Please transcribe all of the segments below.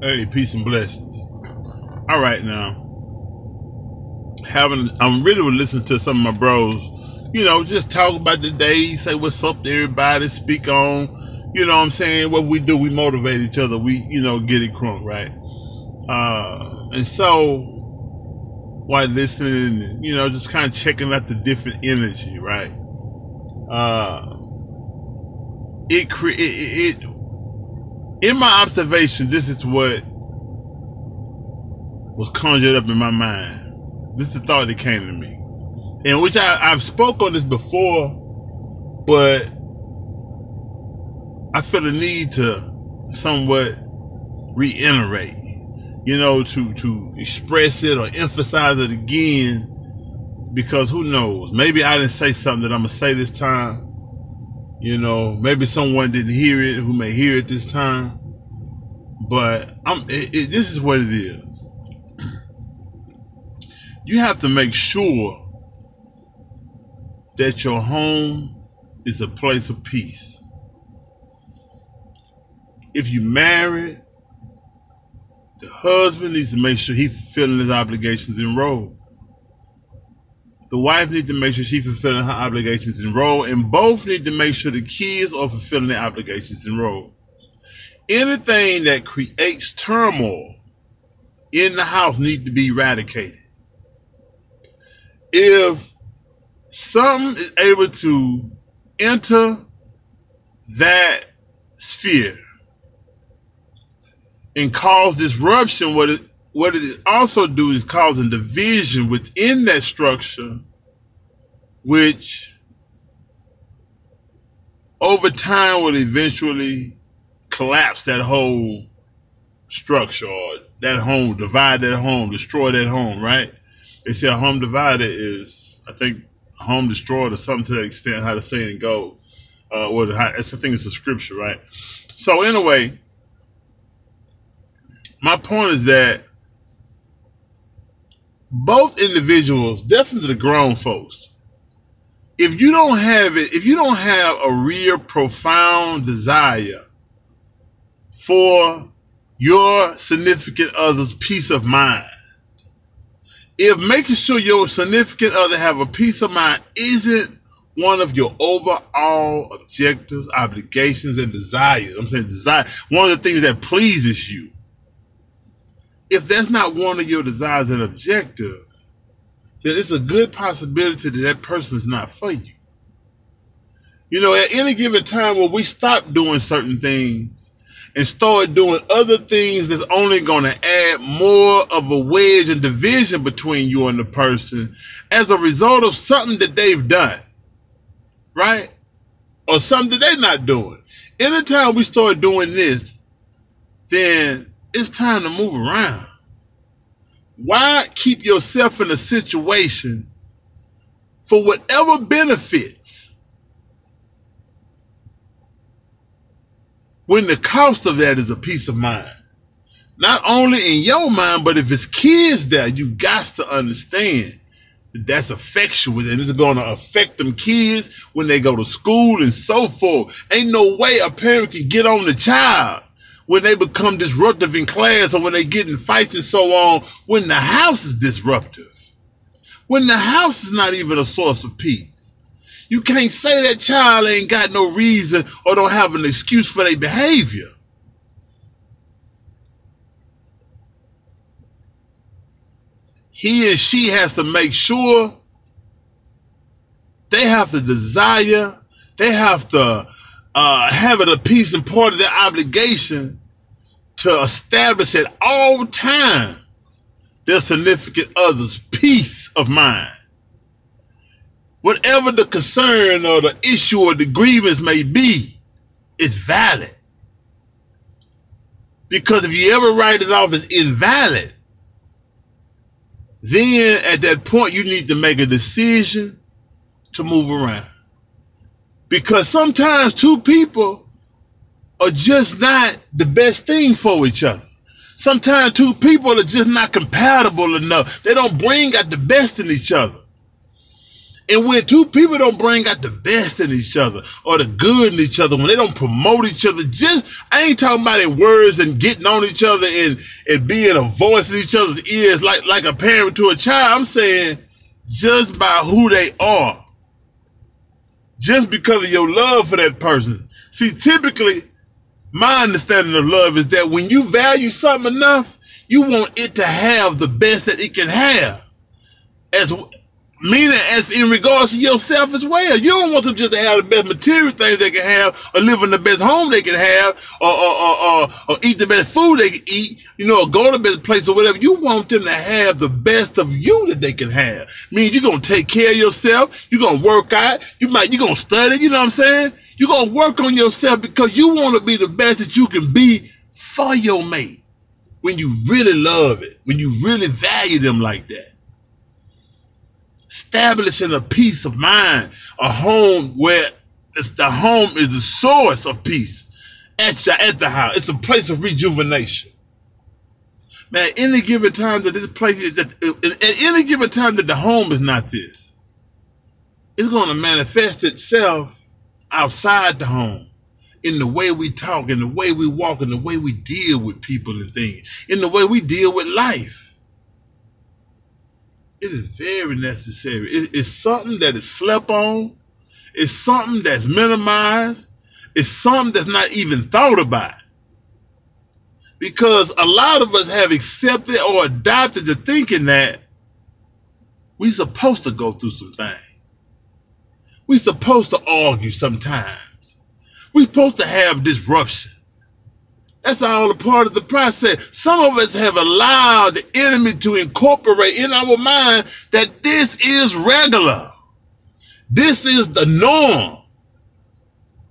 Hey, peace and blessings. All right, now, I'm really listening to some of my bros, just talk about the day, say what's up to everybody, speak on, what I'm saying, what we do, we motivate each other, we, get it crunk, right? And so, while listening, just kind of checking out the different energy, right? In my observation, this is what was conjured up in my mind. This is the thought that came to me, and which I've spoke on this before, but I feel the need to somewhat reiterate, to express it or emphasize it again, because who knows? Maybe I didn't say something that I'm gonna say this time. Maybe someone didn't hear it who may hear it this time, but this is what it is. You have to make sure that your home is a place of peace. If you married, the husband needs to make sure he's fulfilling his obligations in role. The wife needs to make sure she's fulfilling her obligations in role, and both need to make sure the kids are fulfilling their obligations in role. Anything that creates turmoil in the house needs to be eradicated. If something is able to enter that sphere and cause disruption, what it also do is causing division within that structure, which over time will eventually collapse that whole structure, or that home, divide that home, destroy that home, right? They say a home divided is, I think, a home destroyed or something to that extent, how the saying goes. I think it's a scripture, right? So anyway, my point is that both individuals, definitely the grown folks, if you don't have a real profound desire for your significant other's peace of mind, if making sure your significant other have a peace of mind isn't one of your overall objectives, obligations, and desires, I'm saying desire, one of the things that pleases you, if that's not one of your desires and objective, then it's a good possibility that that person is not for you. At any given time when we stop doing certain things and start doing other things that's only going to add more of a wedge and division between you and the person as a result of something that they've done, right? Or something that they're not doing. Anytime we start doing this, then it's time to move around. Why keep yourself in a situation for whatever benefits when the cost of that is a peace of mind? Not only in your mind, but if it's kids there, you got to understand that that's effectual and it's going to affect them kids when they go to school and so forth. Ain't no way a parent can get on the child when they become disruptive in class, or when they get in fights and so on, when the house is disruptive, when the house is not even a source of peace. You can't say that child ain't got no reason or don't have an excuse for their behavior. He and she has to make sure they have the desire, they have to have it a piece and part of their obligation to establish at all times their significant other's peace of mind. Whatever the concern or the issue or the grievance may be, it's valid. Because if you ever write it off as invalid, then at that point you need to make a decision to move around. Because sometimes two people are just not the best thing for each other. Sometimes two people are just not compatible enough. They don't bring out the best in each other. And when two people don't bring out the best in each other or the good in each other, when they don't promote each other, I ain't talking about in words and getting on each other and being a voice in each other's ears like a parent to a child. I'm saying just by who they are, just because of your love for that person. See, typically, my understanding of love is that when you value something enough, you want it to have the best that it can have. Meaning as in regards to yourself as well. You don't want them just to have the best material things they can have, or live in the best home they can have, or eat the best food they can eat, or go to the best place or whatever. You want them to have the best of you that they can have. Meaning you're going to take care of yourself. You're going to work out. You're going to study. You know what I'm saying? You're going to work on yourself because you want to be the best that you can be for your mate. When you really love it, when you really value them like that. Establishing a peace of mind, a home where the home is the source of peace at the house. It's a place of rejuvenation. Man, at any given time that this place is, at any given time that the home is not this, it's going to manifest itself outside the home in the way we talk, in the way we walk, in the way we deal with people and things, in the way we deal with life. It is very necessary. It's something that is slept on. It's something that's minimized. It's something that's not even thought about. Because a lot of us have accepted or adopted the thinking that we're supposed to go through some things. We're supposed to argue sometimes. We're supposed to have disruption. That's all a part of the process. Some of us have allowed the enemy to incorporate in our mind that this is regular. This is the norm.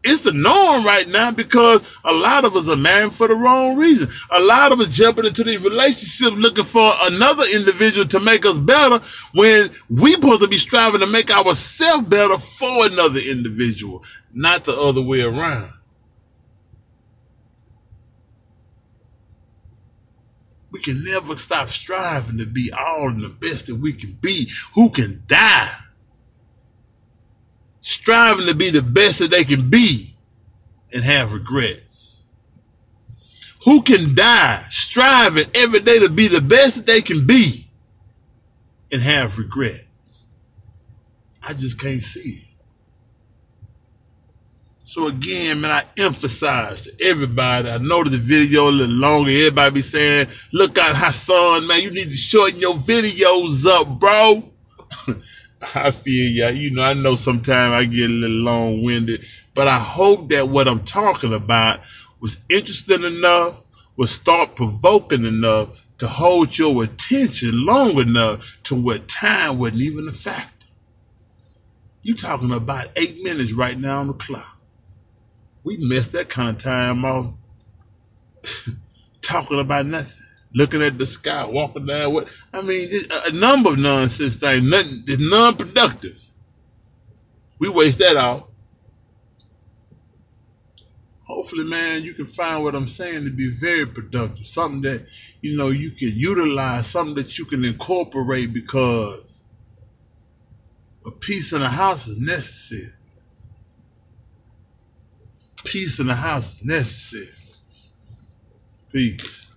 It's the norm right now because a lot of us are married for the wrong reason. A lot of us jumping into these relationships looking for another individual to make us better when we're supposed to be striving to make ourselves better for another individual, not the other way around. We can never stop striving to be all in the best that we can be. Who can die? Striving to be the best that they can be and have regrets. Who can die striving every day to be the best that they can be and have regrets? I just can't see it. So again, man, I emphasize to everybody, I know that the video a little longer, everybody be saying, look out, Hassan, man, you need to shorten your videos up, bro. I feel ya. I know sometimes I get a little long-winded, but I hope that what I'm talking about was interesting enough, was thought-provoking enough to hold your attention long enough to where time wasn't even a factor. You talking about 8 minutes right now on the clock. We messed that kind of time off talking about nothing, looking at the sky, walking down. A number of nonsense things. Nothing is non-productive. We waste that out. Hopefully, man, you can find what I'm saying to be very productive. Something that, you can utilize, something that you can incorporate because a peace in the house is necessary. Peace in the house is necessary. Peace.